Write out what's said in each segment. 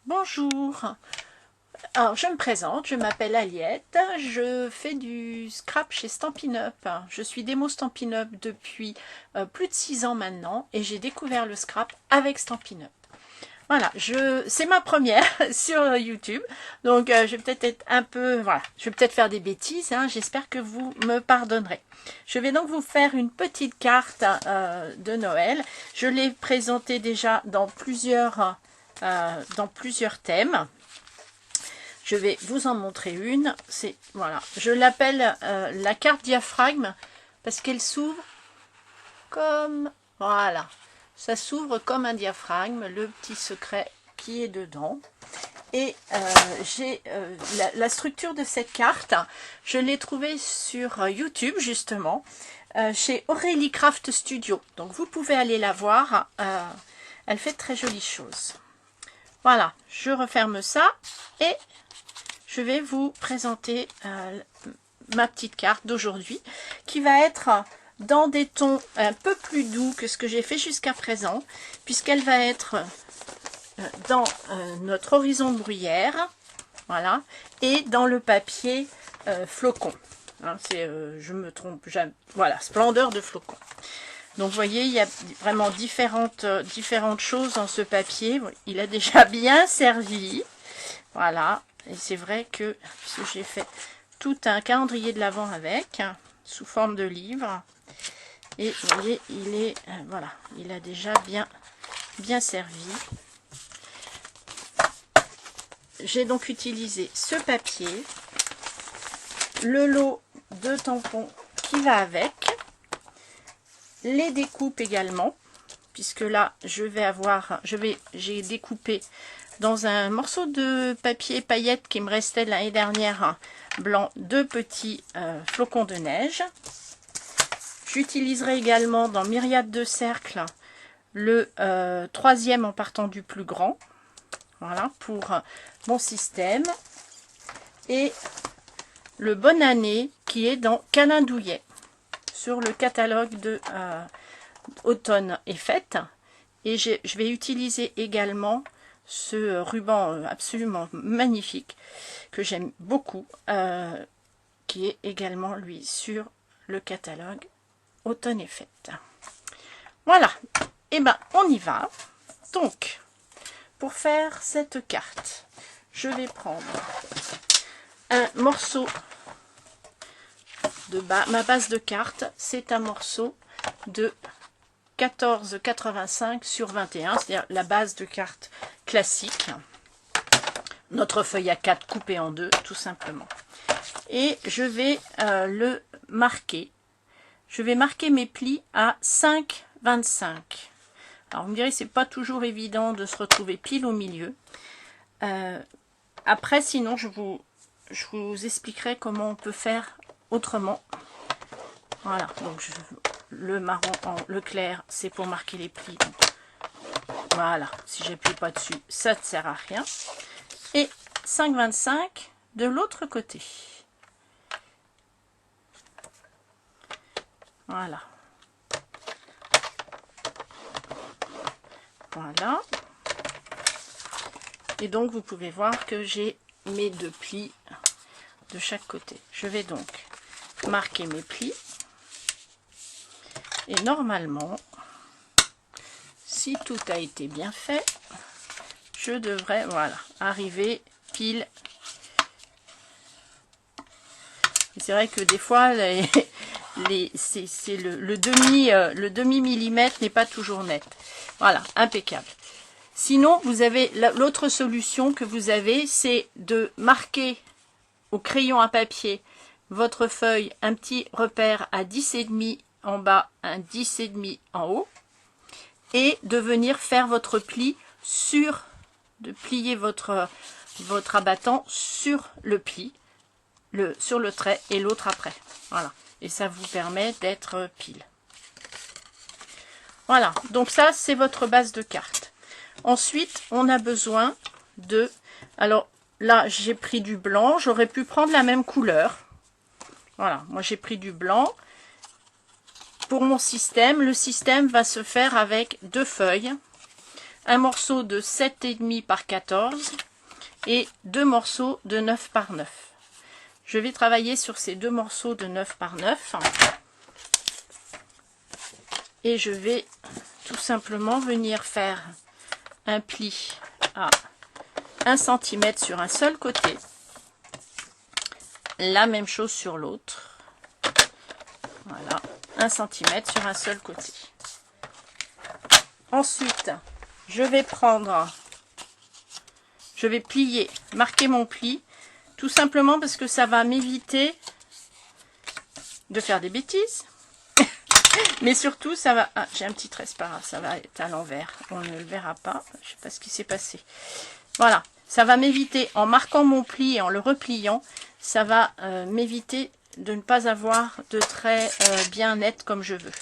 Bonjour, alors je me présente, je m'appelle Aliette, je fais du scrap chez Stampin' Up. Je suis démo Stampin' Up depuis plus de 6 ans maintenant et j'ai découvert le scrap avec Stampin' Up. Voilà, c'est ma première sur YouTube, donc je vais peut-être être un peu, voilà, je vais peut-être faire des bêtises, hein, j'espère que vous me pardonnerez. Je vais donc vous faire une petite carte de Noël. Je l'ai présentée déjà dans plusieurs thèmes. Je vais vous en montrer une. C'est voilà, je l'appelle la carte diaphragme parce qu'elle s'ouvre comme voilà, ça s'ouvre comme un diaphragme, le petit secret qui est dedans. Et j'ai la structure de cette carte, je l'ai trouvée sur YouTube justement, chez Aurélie Craft Studio. Donc vous pouvez aller la voir, elle fait de très jolies choses. Voilà, je referme ça et je vais vous présenter ma petite carte d'aujourd'hui qui va être dans des tons un peu plus doux que ce que j'ai fait jusqu'à présent, puisqu'elle va être dans notre horizon de bruyère, voilà, et dans le papier flocon. Hein, je me trompe, voilà, splendeur de flocon. Donc vous voyez, il y a vraiment différentes choses dans ce papier. Il a déjà bien servi. Voilà. Et c'est vrai que, puisque j'ai fait tout un calendrier de l'Avent avec, sous forme de livre. Et vous voyez, il est, voilà, il a déjà bien servi. J'ai donc utilisé ce papier, le lot de tampons qui va avec, les découpes également, puisque là j'ai découpé dans un morceau de papier paillette qui me restait l'année dernière blanc, 2 petits flocons de neige. J'utiliserai également dans Myriade de cercles le 3e en partant du plus grand, voilà, pour mon système, et le Bonne Année qui est dans Câlin Douillet sur le catalogue de automne et fête. Et je vais utiliser également ce ruban absolument magnifique que j'aime beaucoup, qui est également lui sur le catalogue automne et fête. Voilà, et ben on y va. Donc pour faire cette carte, je vais prendre un morceau de ma base de carte. C'est un morceau de 14,85 sur 21, c'est-à-dire la base de carte classique. Notre feuille A4 coupée en deux, tout simplement. Et je vais le marquer. Je vais marquer mes plis à 5,25. Alors vous me direz, c'est pas toujours évident de se retrouver pile au milieu. Après, sinon, je vous expliquerai comment on peut faire autrement. Voilà, donc le marron, le clair, c'est pour marquer les plis. Donc, voilà, si j'appuie pas dessus, ça ne sert à rien. Et 5,25 de l'autre côté. Voilà. Voilà. Et donc, vous pouvez voir que j'ai mes 2 plis de chaque côté. Je vais donc marquer mes plis. Et normalement, si tout a été bien fait, je devrais, voilà, arriver pile. C'est vrai que des fois, le demi millimètre n'est pas toujours net. Voilà, impeccable. Sinon, vous avez l'autre solution que vous avez, c'est de marquer au crayon à papier votre feuille, un petit repère à 10,5 en bas, un 10,5 en haut, et de venir faire votre pli de plier votre abattant sur le pli, sur le trait, et l'autre après. Voilà, et ça vous permet d'être pile. Voilà, donc ça c'est votre base de carte. Ensuite, on a besoin de... Alors là, j'ai pris du blanc, j'aurais pu prendre la même couleur. Voilà, moi j'ai pris du blanc. Pour mon système, le système va se faire avec 2 feuilles. un morceau de 7,5 par 14 et 2 morceaux de 9 par 9. Je vais travailler sur ces 2 morceaux de 9 par 9 et je vais tout simplement venir faire un pli à 1 cm sur un seul côté, la même chose sur l'autre, voilà, 1 cm sur un seul côté. Ensuite, je vais plier, marquer mon pli, tout simplement parce que ça va m'éviter de faire des bêtises. Mais surtout, ça va... Ah, j'ai un petit trait, c'est pas grave, ça va être à l'envers. On ne le verra pas, je sais pas ce qui s'est passé. Voilà, ça va m'éviter, en marquant mon pli et en le repliant, ça va m'éviter de ne pas avoir de traits bien nets comme je veux.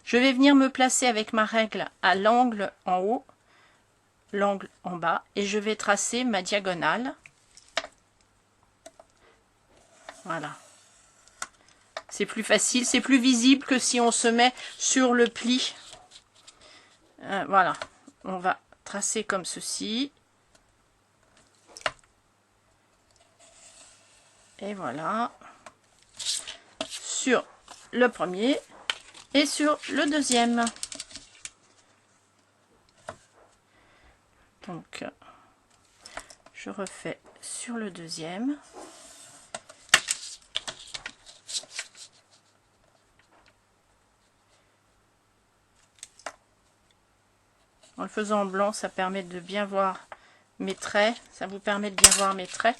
Je vais venir me placer avec ma règle à l'angle en haut, l'angle en bas, et je vais tracer ma diagonale. Voilà. C'est plus facile, c'est plus visible que si on se met sur le pli. Voilà, on va tracer comme ceci. Et voilà. Sur le premier et sur le deuxième. Donc, je refais sur le deuxième. En le faisant en blanc, ça permet de bien voir mes traits. Ça vous permet de bien voir mes traits.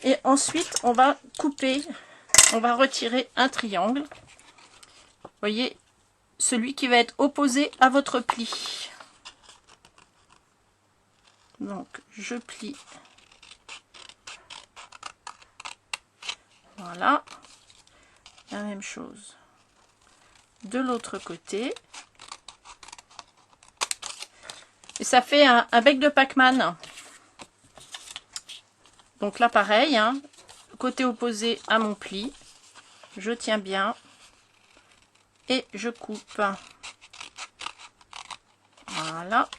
Et ensuite, on va couper, on va retirer un triangle. Vous voyez, celui qui va être opposé à votre pli. Donc, je plie. Voilà. La même chose de l'autre côté. Et ça fait un bec de Pac-Man. Donc là, pareil, hein, côté opposé à mon pli, je tiens bien et je coupe. Voilà.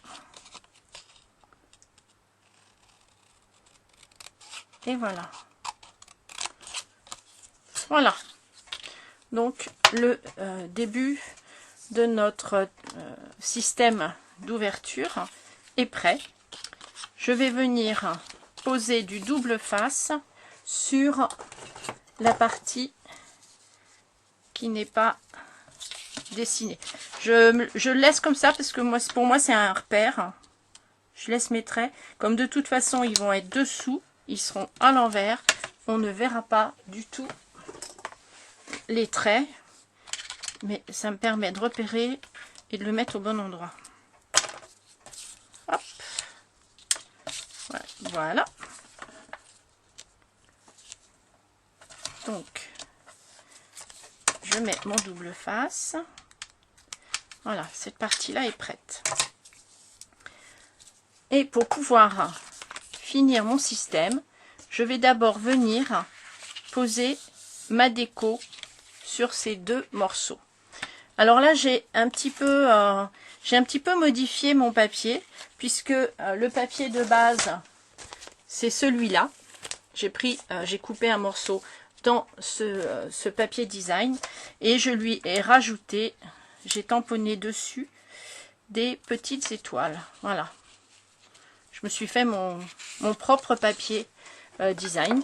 Et voilà. Voilà. Donc, le début de notre système d'ouverture est prêt. Je vais venir poser du double face sur la partie qui n'est pas dessinée. Je laisse comme ça parce que moi, pour moi c'est un repère. Je laisse mes traits. Comme de toute façon ils vont être dessous, ils seront à l'envers. On ne verra pas du tout les traits. Mais ça me permet de repérer et de le mettre au bon endroit. Hop. Voilà. Donc, je mets mon double face. Voilà, cette partie-là est prête. Et pour pouvoir finir mon système, je vais d'abord venir poser ma déco sur ces 2 morceaux. Alors là, j'ai un petit peu modifié mon papier, puisque le papier de base, c'est celui-là. J'ai coupé un morceau dans ce papier design et je lui ai rajouté, j'ai tamponné dessus des petites étoiles. Voilà. Je me suis fait mon propre papier design.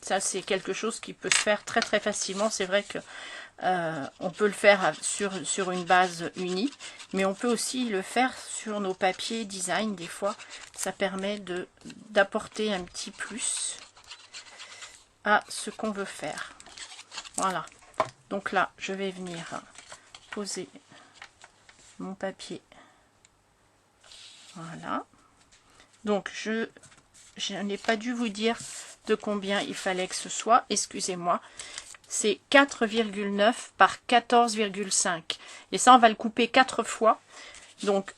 Ça, c'est quelque chose qui peut se faire très très facilement. C'est vrai que on peut le faire sur une base unie, mais on peut aussi le faire sur nos papiers design. Des fois, ça permet d'apporter un petit plus à ce qu'on veut faire. Voilà. Donc là, je vais venir poser mon papier. Voilà. Donc, je n'ai pas dû vous dire de combien il fallait que ce soit. Excusez-moi. C'est 4,9 par 14,5. Et ça, on va le couper 4 fois. Donc,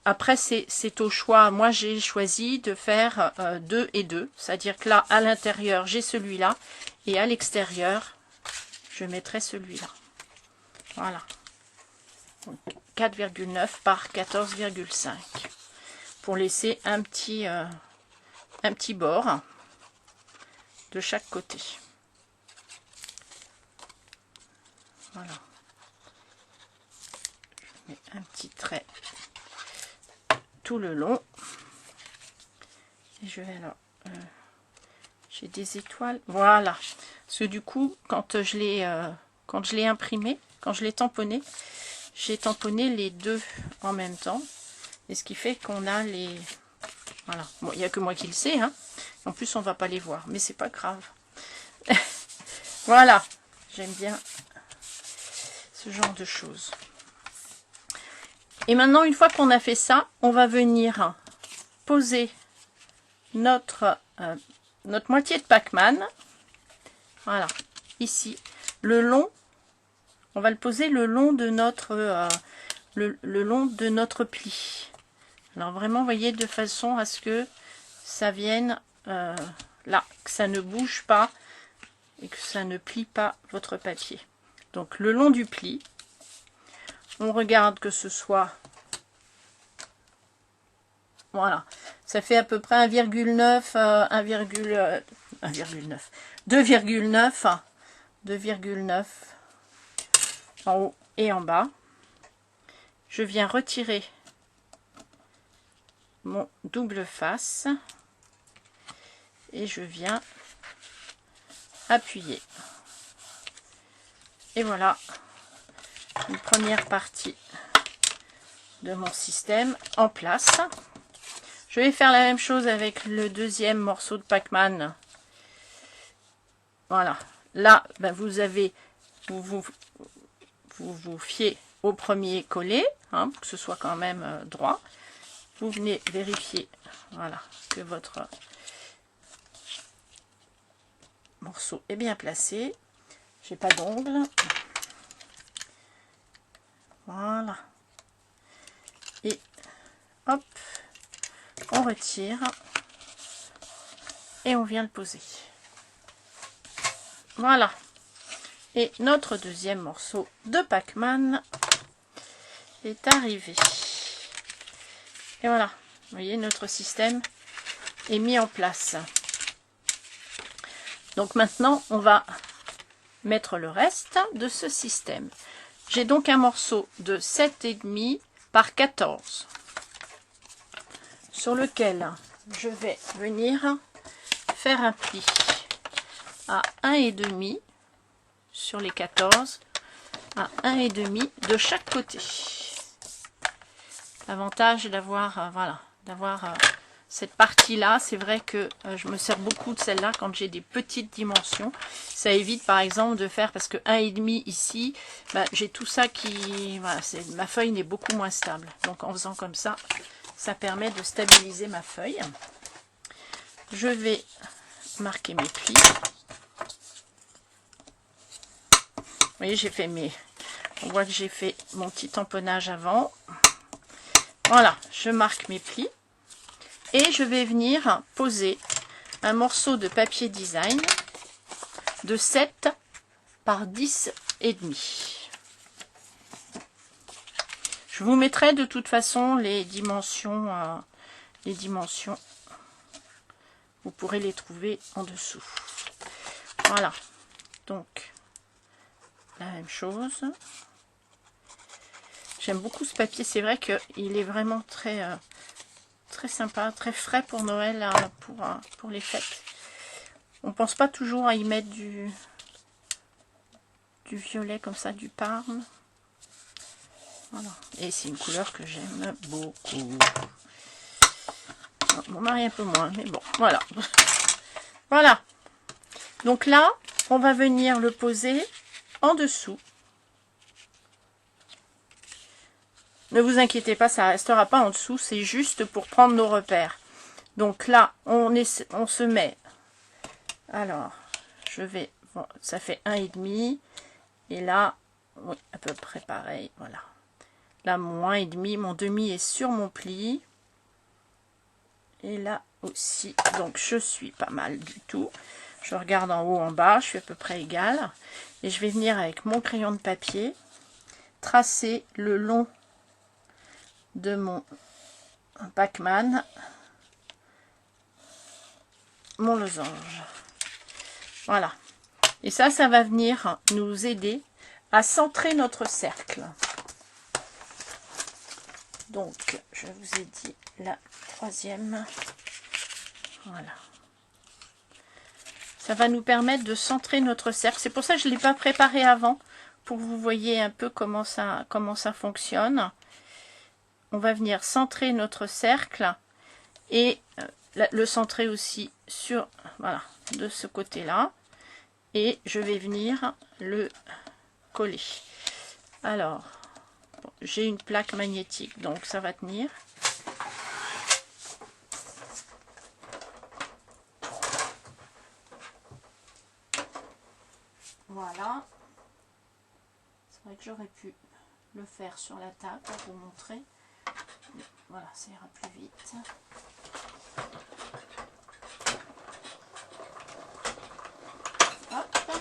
après, c'est au choix. Moi, j'ai choisi de faire 2 et 2. C'est-à-dire que là, à l'intérieur, j'ai celui-là. Et à l'extérieur, je mettrai celui-là. Voilà. 4,9 par 14,5. pour laisser un petit bord de chaque côté. Voilà. Je mets un petit trait tout le long. Et je vais alors... j'ai des étoiles. Voilà. Parce que du coup, quand je l'ai imprimé, quand je l'ai tamponné, j'ai tamponné les deux en même temps. Et ce qui fait qu'on a les... Voilà. Bon, il n'y a que moi qui le sais, hein. En plus, on va pas les voir. Mais c'est pas grave. Voilà. J'aime bien ce genre de choses. Et maintenant, une fois qu'on a fait ça, on va venir poser notre moitié de Pac-Man. Voilà. Ici. Le long. On va le poser le long de notre... le long de notre pli. Alors vraiment, vous voyez, de façon à ce que ça vienne là, que ça ne bouge pas et que ça ne plie pas votre papier. Donc le long du pli, on regarde que ce soit, voilà, ça fait à peu près 1,9, 2,9 en haut et en bas. Je viens retirer mon double face et je viens appuyer. Et voilà une première partie de mon système en place. Je vais faire la même chose avec le deuxième morceau de Pac-Man. Voilà. Là, ben vous vous fiez au premier collé, hein, pour que ce soit quand même droit. Vous venez vérifier, voilà, que votre morceau est bien placé. J'ai pas d'ongles. Voilà. Et hop, on retire et on vient le poser. Voilà. Et notre deuxième morceau de Pac-Man est arrivé. Et voilà, vous voyez, notre système est mis en place. Donc maintenant, on va mettre le reste de ce système. J'ai donc un morceau de 7,5 par 14 sur lequel je vais venir faire un pli à 1,5 sur les 14, à 1,5 de chaque côté. L'avantage d'avoir voilà, d'avoir cette partie-là, c'est vrai que je me sers beaucoup de celle-là quand j'ai des petites dimensions. Ça évite par exemple de faire, parce que 1,5 ici, bah, j'ai tout ça qui... Voilà, ma feuille n'est beaucoup moins stable. Donc en faisant comme ça, ça permet de stabiliser ma feuille. Je vais marquer mes plis. Vous voyez, j'ai fait mes... On voit que j'ai fait mon petit tamponnage avant. Voilà, je marque mes plis. Et je vais venir poser un morceau de papier design de 7 par 10,5. Je vous mettrai de toute façon les dimensions. Vous pourrez les trouver en dessous. Voilà. Donc, la même chose. J'aime beaucoup ce papier. C'est vrai qu'il est vraiment très sympa, très frais pour Noël, pour les fêtes. On pense pas toujours à y mettre du violet comme ça, du parme. Voilà. Et c'est une couleur que j'aime beaucoup. Mon mari un peu moins, mais bon, voilà. Voilà. Donc là, on va venir le poser en dessous. Ne vous inquiétez pas, ça ne restera pas en dessous, c'est juste pour prendre nos repères. Donc là, on se met. Alors, bon, ça fait 1,5. Et là, oui, à peu près pareil, voilà. Là, mon 1,5, mon demi est sur mon pli. Et là aussi, donc je suis pas mal du tout. Je regarde en haut, en bas, je suis à peu près égale. Et je vais venir avec mon crayon de papier tracer le long de mon Pac-Man, mon losange. Voilà. Et ça va venir nous aider à centrer notre cercle. Donc, je vous ai dit la troisième. Voilà. Ça va nous permettre de centrer notre cercle. C'est pour ça que je ne l'ai pas préparé avant, pour que vous voyez un peu comment ça fonctionne. On va venir centrer notre cercle et le centrer aussi sur, voilà, de ce côté-là. Et je vais venir le coller. Alors, bon, j'ai une plaque magnétique, donc ça va tenir. Voilà. C'est vrai que j'aurais pu le faire sur la table pour vous montrer. Mais voilà, ça ira plus vite. Hop.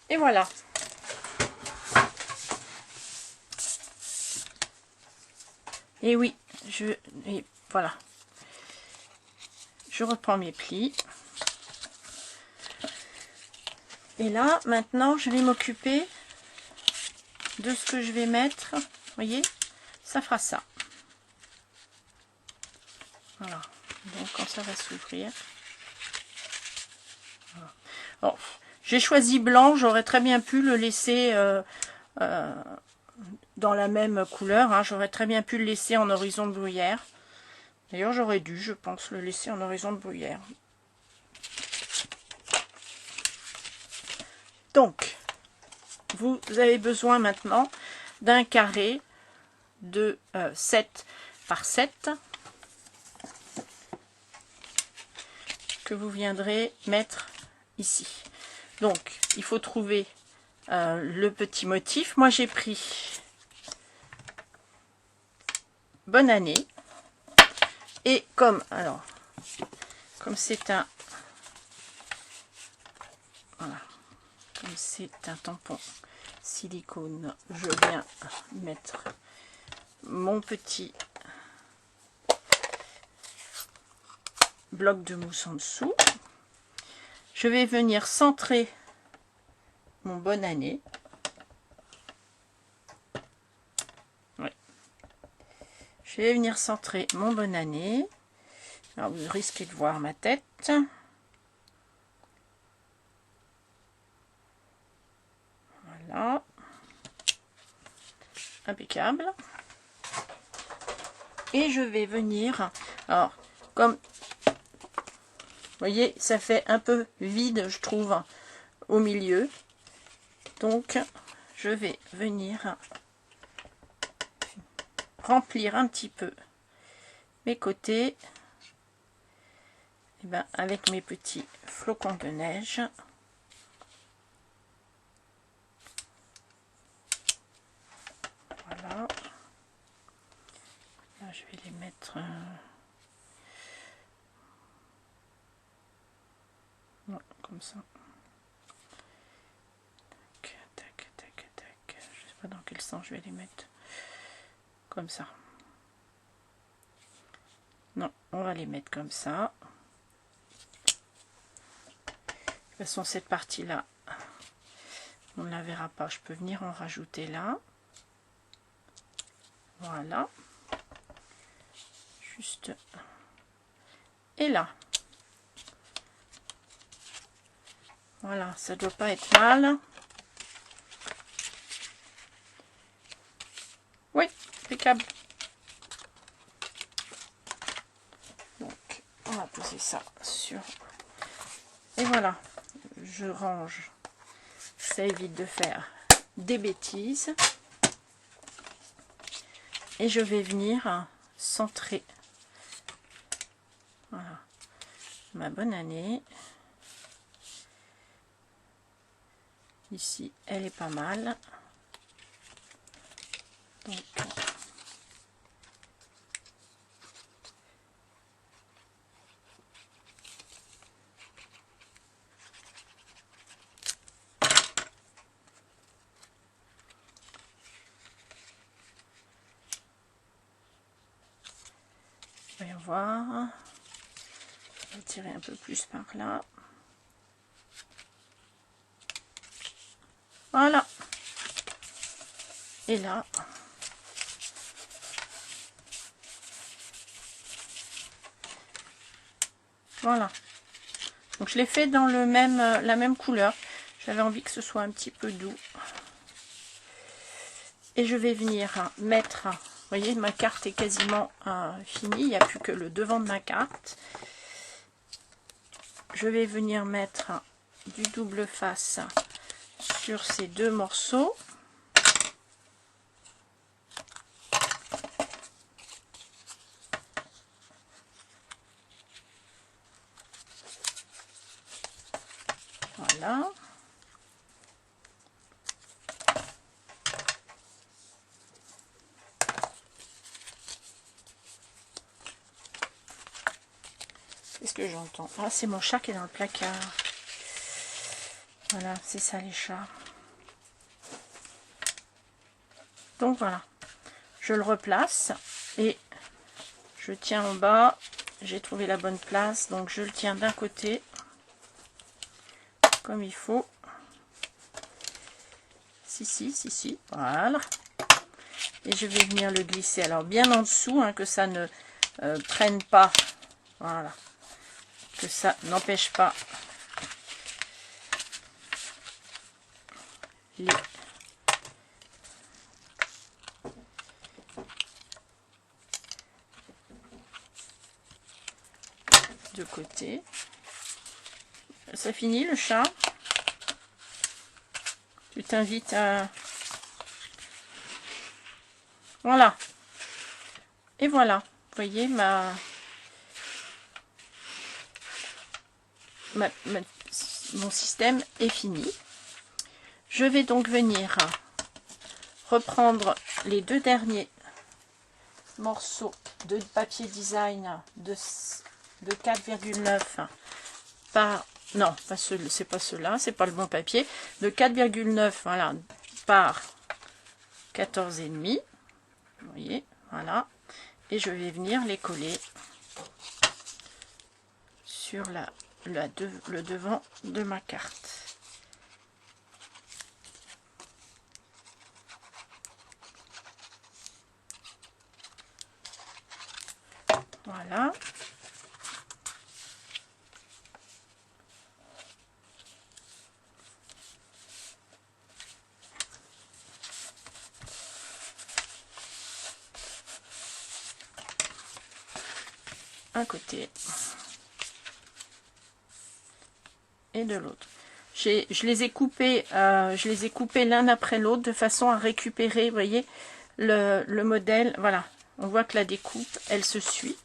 Et voilà. Et oui, voilà. Je reprends mes plis. Et là, maintenant, je vais m'occuper de ce que je vais mettre. Vous voyez, ça fera ça. Voilà. Donc, quand ça va s'ouvrir. Voilà. Alors, j'ai choisi blanc. J'aurais très bien pu le laisser dans la même couleur. Hein. J'aurais très bien pu le laisser en horizon de bruyère. D'ailleurs, j'aurais dû, je pense, le laisser en horizon de bruyère. Donc, vous avez besoin maintenant d'un carré de 7 par 7 que vous viendrez mettre ici. Donc, il faut trouver le petit motif. Moi, j'ai pris Bonne année. Et comme c'est un... Voilà. Comme c'est un tampon silicone, je viens mettre mon petit bloc de mousse en dessous. Je vais venir centrer mon Bonne année. Ouais. Je vais venir centrer mon Bonne année. Alors vous risquez de voir ma tête. Voilà. Impeccable. Et je vais venir, alors comme vous voyez, ça fait un peu vide, je trouve, au milieu. Donc je vais venir remplir un petit peu mes côtés, et ben, avec mes petits flocons de neige. Voilà. Là, je vais les mettre... non, comme ça. Tac, tac, tac, tac. Je sais pas dans quel sens je vais les mettre. Comme ça. Non, on va les mettre comme ça. De toute façon, cette partie-là, on ne la verra pas. Je peux venir en rajouter là. Voilà. Juste. Et là. Voilà, ça doit pas être mal. Oui, impeccable. Donc, on va poser ça sur... Et voilà, je range. Ça évite de faire des bêtises. Et je vais venir centrer. Voilà, ma Bonne année. Ici, elle est pas mal. Donc, Voyons voir. Je vais tirer un peu plus par là. Voilà. Et là. Voilà. Donc je l'ai fait dans le même, la même couleur. J'avais envie que ce soit un petit peu doux. Et je vais venir mettre, vous voyez, ma carte est quasiment finie. Il n'y a plus que le devant de ma carte. Je vais venir mettre du double face sur ces deux morceaux. Voilà. Qu'est-ce que j'entends? Ah, c'est mon chat qui est dans le placard. Voilà, c'est ça les chats. Donc voilà, je le replace et je tiens en bas. J'ai trouvé la bonne place, donc je le tiens d'un côté comme il faut. Si, voilà. Et je vais venir le glisser, alors bien en dessous, hein, que ça ne prenne pas, voilà, que ça n'empêche pas les deux côtés. Ça finit le chat. Tu t'invites à... Voilà. Et voilà. Vous voyez, mon système est fini. Je vais donc venir reprendre les deux derniers morceaux de papier design de 4,9 par... Non, c'est pas ceux-là, c'est pas le bon papier. De 4,9, voilà, par 14,5. Vous voyez, voilà. Et je vais venir les coller sur le devant de ma carte. Voilà. Un côté et de l'autre. Je les ai coupés l'un après l'autre de façon à récupérer, vous voyez, le modèle. Voilà, on voit que la découpe, elle se suit.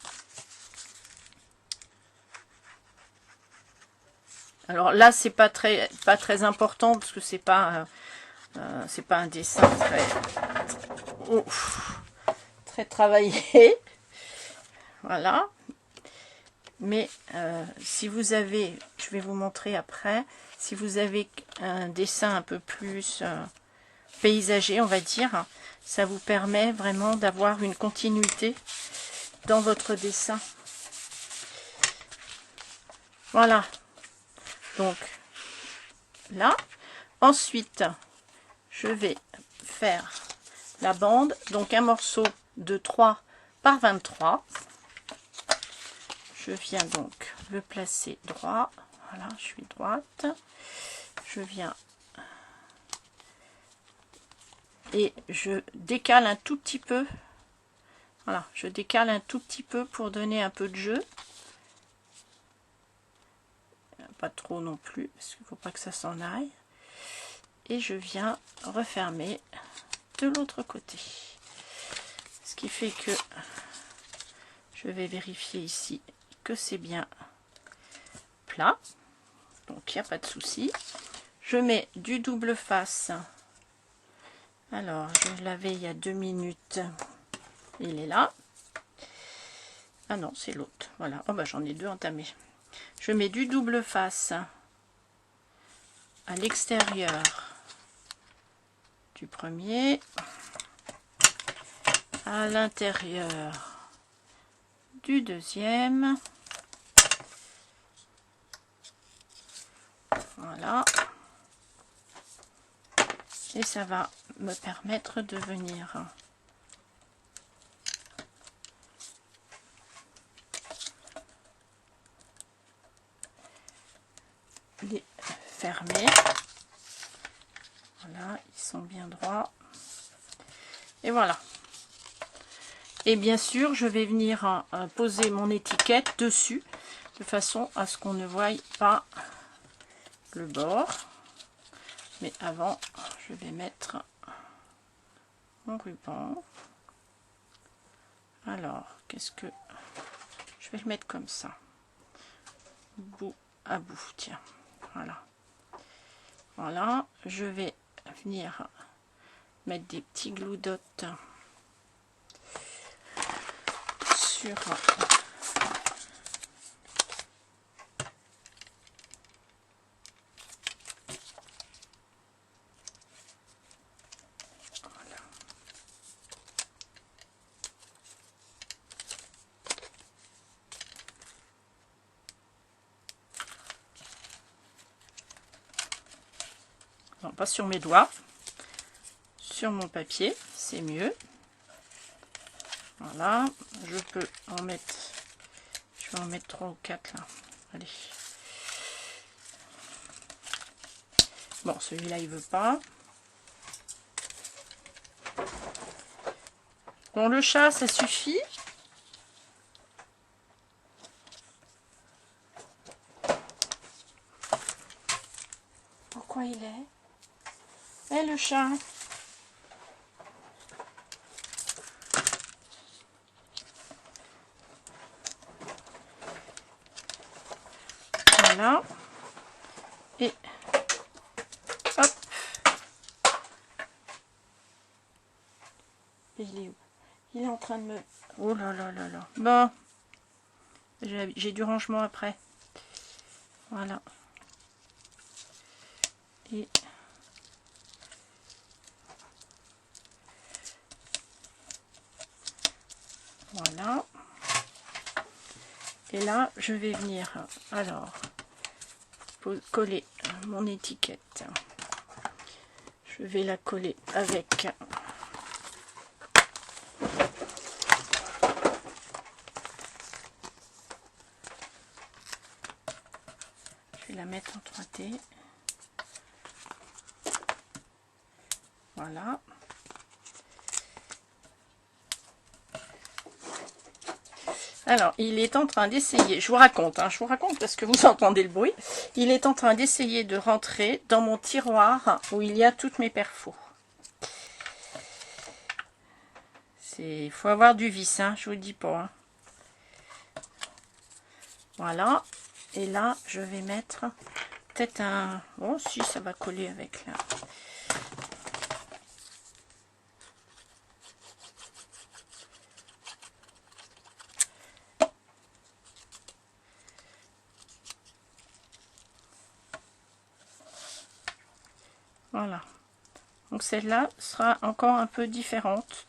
Alors là, c'est pas très important parce que c'est pas un dessin très travaillé. Voilà. Mais si vous avez, je vais vous montrer après, si vous avez un dessin un peu plus paysager, on va dire, ça vous permet vraiment d'avoir une continuité dans votre dessin. Voilà. Donc, là. Ensuite, je vais faire la bande. Donc, un morceau de 3 par 23. Je viens donc le placer droit. Voilà, je suis droite. Je viens et je décale un tout petit peu. Voilà, je décale un tout petit peu pour donner un peu de jeu. Pas trop non plus, parce qu'il ne faut pas que ça s'en aille. Et je viens refermer de l'autre côté. Ce qui fait que je vais vérifier ici que c'est bien plat. Donc il n'y a pas de souci. Je mets du double face. Alors, je l'avais il y a 2 minutes. Il est là. Ah non, c'est l'autre. Voilà. Oh bah j'en ai deux entamés. Je mets du double face à l'extérieur du premier, à l'intérieur du deuxième. Voilà. Et ça va me permettre de venir les fermer. Voilà, ils sont bien droits. Et voilà. Et bien sûr, je vais venir poser mon étiquette dessus, de façon à ce qu'on ne voie pas le bord. Mais avant, je vais mettre mon ruban. Alors, qu'est-ce que... Je vais le mettre comme ça. Bout à bout, tiens. Voilà. Voilà, je vais venir mettre des petits glue dots sur non, pas sur mes doigts, sur mon papier, c'est mieux. Voilà, je peux en mettre, je vais en mettre 3 ou 4 là. Allez. Bon, celui-là il veut pas. Bon, le chat, ça suffit. Pourquoi il est? Eh, le chat. Voilà. Et hop. Et il est où? Il est en train de me... Oh là là là là. Bon. J'ai du rangement après. Voilà. Et voilà. Et là, je vais venir, alors, coller mon étiquette. Je vais la coller avec je vais la mettre en 3D. Voilà. Alors, il est en train d'essayer, je vous raconte parce que vous entendez le bruit. Il est en train d'essayer de rentrer dans mon tiroir où il y a toutes mes perfos. Il faut avoir du vis, hein, je vous le dis pas. Hein. Voilà. Et là, je vais mettre peut-être un... Bon, si, ça va coller avec là. Voilà. Donc celle-là sera encore un peu différente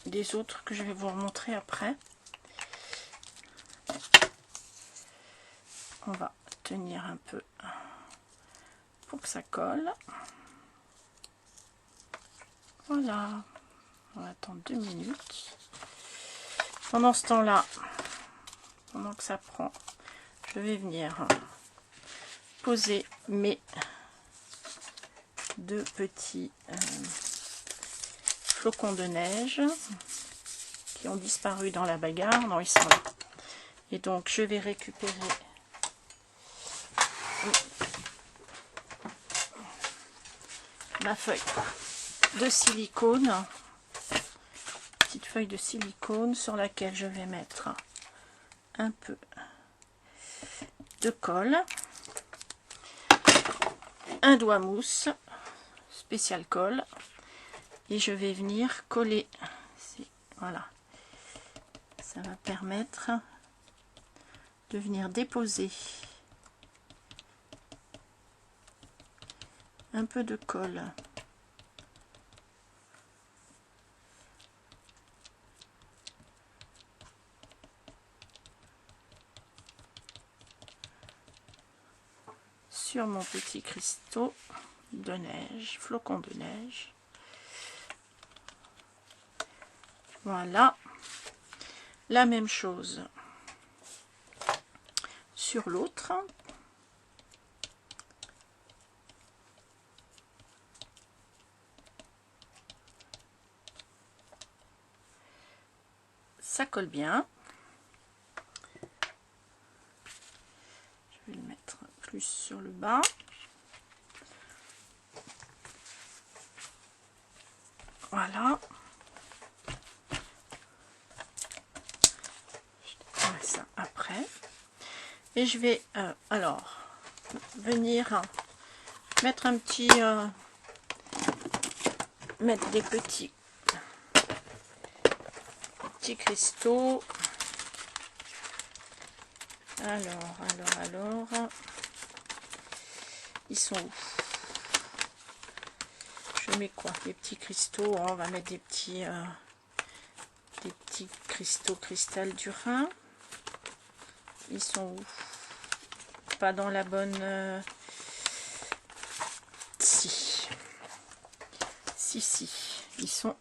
des autres que je vais vous remontrer après. On va tenir un peu pour que ça colle. Voilà. On va attendre 2 minutes. Pendant ce temps-là, pendant que ça prend, je vais venir poser mes 2 petits flocons de neige qui ont disparu dans la bagarre. Non, ils sont là. Et donc, je vais récupérer ma feuille de silicone, petite feuille de silicone sur laquelle je vais mettre un peu de colle, un doigt mousse spécial colle, et je vais venir coller. Voilà, ça va permettre de venir déposer un peu de colle sur mon petit cristaux de neige, flocon de neige. Voilà. La même chose sur l'autre. Ça colle bien. Je vais le mettre plus sur le bas. Voilà. Je décolle ça après. Et je vais alors venir mettre un petit mettre des petits cristaux. Alors ils sont où? Je mets quoi? Les petits cristaux. On va mettre des petits cristaux cristal du Rhin. Ils sont où? Pas dans la bonne... Si, ils sont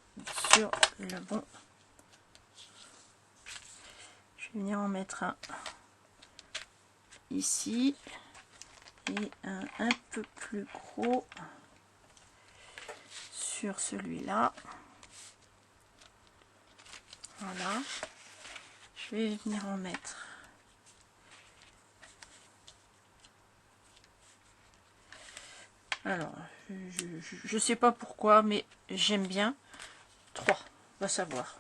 sur le bon. Je vais venir en mettre un ici et un peu plus gros sur celui-là. Voilà. Je vais venir en mettre alors je sais pas pourquoi, mais j'aime bien 3, va savoir.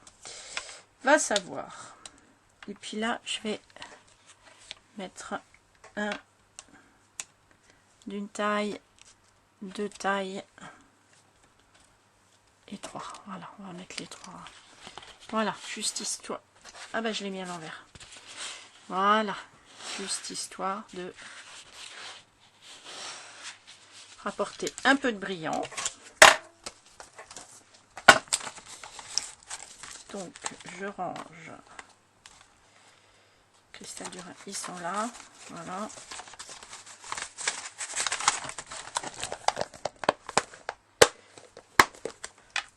Et puis là je vais mettre un d'une taille, 2 tailles et 3. Voilà, on va mettre les 3. Voilà, juste histoire. Ah bah je l'ai mis à l'envers. Voilà, juste histoire de rapporter un peu de brillant. Donc je range. Cristal du Rhin, ils sont là. Voilà.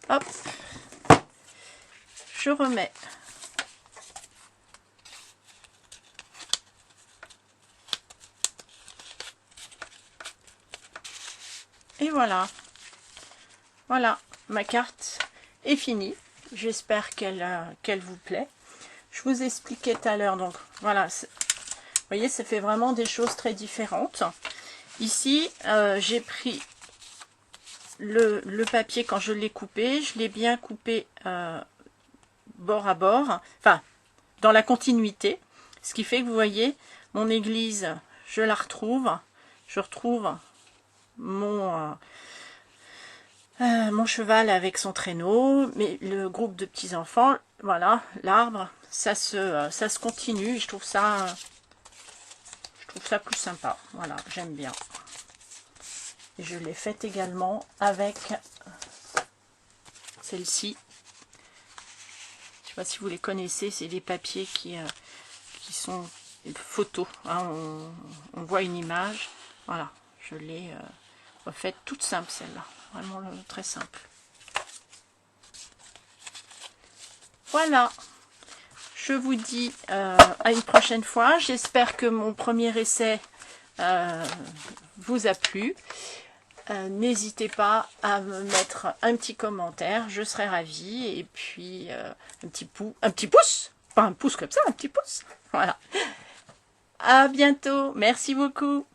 Hop. Je remets. Et voilà. Voilà, ma carte est finie. J'espère qu'elle vous plaît. Je vous expliquais tout à l'heure, donc voilà, vous voyez, ça fait vraiment des choses très différentes. Ici, j'ai pris le papier quand je l'ai coupé, je l'ai bien coupé bord à bord, enfin, dans la continuité, ce qui fait que vous voyez, mon église, je la retrouve, je retrouve mon cheval avec son traîneau, mais le groupe de petits enfants, voilà, l'arbre, ça se continue. Je trouve ça plus sympa. Voilà, j'aime bien. Et je l'ai faite également avec celle-ci. Je ne sais pas si vous les connaissez, c'est des papiers qui sont photos. Hein, on voit une image. Voilà, je l'ai refaite toute simple celle-là. Vraiment très simple. Voilà. Je vous dis à une prochaine fois. J'espère que mon premier essai vous a plu. N'hésitez pas à me mettre un petit commentaire. Je serai ravie. Et puis un petit pouce. Pas un pouce comme ça, un petit pouce. Voilà. À bientôt. Merci beaucoup.